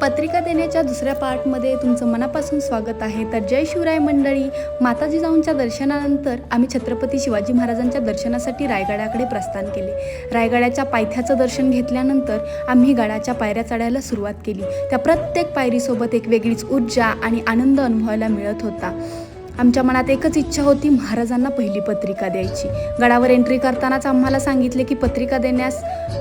पत्रिका देण्याच्या दुसऱ्या पार्टमध्ये तुमचं मनापासून स्वागत आहे। तर जय शिवराय मंडळी, माताजी जाऊनच्या दर्शनानंतर आम्ही छत्रपती शिवाजी महाराजांच्या दर्शनासाठी रायगडाकडे प्रस्थान केले। रायगडाच्या पायथ्याचं दर्शन घेतल्यानंतर आम्ही गडाच्या पायऱ्या चढायला सुरुवात केली। त्या प्रत्येक पायरीसोबत एक वेगळीच ऊर्जा आणि आनंद अनुभवायला मिळत होता। आमच्या मनात एकच इच्छा होती, महाराजांना पहिली पत्रिका द्यायची। गडावर एंट्री करतानाच आम्हाला सांगितले की पत्रिका देण्यास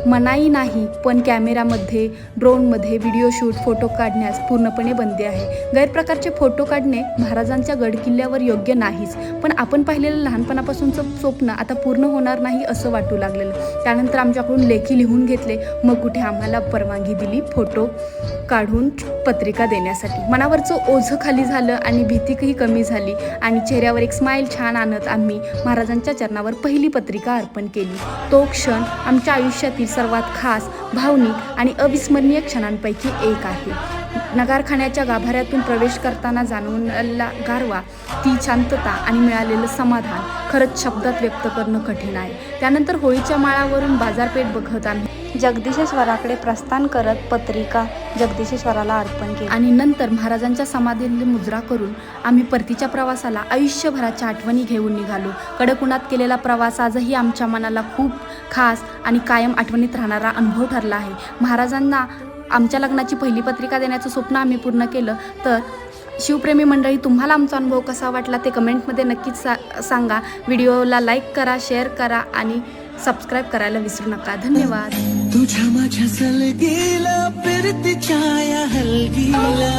मनाई नाही, पण कॅमेरामध्ये, ड्रोनमध्ये व्हिडिओ शूट, फोटो काढण्यास पूर्णपणे बंदी आहे। गैरप्रकारचे फोटो काढणे महाराजांच्या गडकिल्ल्यावर योग्य नाहीच, पण आपण पाहिलेलं लहानपणापासूनचं स्वप्न आता पूर्ण होणार नाही असं वाटू लागलेलं। त्यानंतर आमच्याकडून लेखी लिहून घेतले, मग कुठे आम्हाला परवानगी दिली फोटो काढून पत्रिका देण्यासाठी। मनावरचं ओझं खाली झालं आणि भीतीही कमी झाली आणि चेहऱ्यावर एक स्माईल छान आणत आम्ही महाराजांच्या चरणावर पहिली पत्रिका अर्पण केली। तो क्षण आमच्या आयुष्यातील सर्वात खास, भावनिक आणि अविस्मरणीय क्षणांपैकी एक आहे। नगारखान्याच्या गाभाऱ्यातून प्रवेश करताना जाणवलेला गारवा, ती शांतता आणि मिळालेलं समाधान खरंच शब्दात व्यक्त करणं कठीण आहे। त्यानंतर होळीच्या माळावरून बाजारपेठ बघत आम्ही जगदीशेश्वराकडे प्रस्थान करत पत्रिका जगदीशेश्वराला अर्पण केली आणि नंतर महाराजांच्या समाधीला मुजरा करून आम्ही परतीच्या प्रवासाला आयुष्यभराच्या आठवणी घेऊन निघालो। कडक उन्हात केलेला प्रवास आजही आमच्या मनाला खूप खास आणि कायम आठवणीत राहणारा अनुभव ठरला आहे। महाराजांना आमच्या लग्नाची पहिली पत्रिका देण्याचं स्वप्न आम्ही पूर्ण केलं। तर शिवप्रेमी मंडळी, तुम्हाला आमचा अनुभव कसा वाटला ते कमेंटमध्ये नक्कीच सांगा। व्हिडिओला लाईक करा, शेअर करा आणि सबस्क्राईब करायला विसरू नका। धन्यवाद। तुझ्या माझ्या सलगीला फिरती छाया हलगीला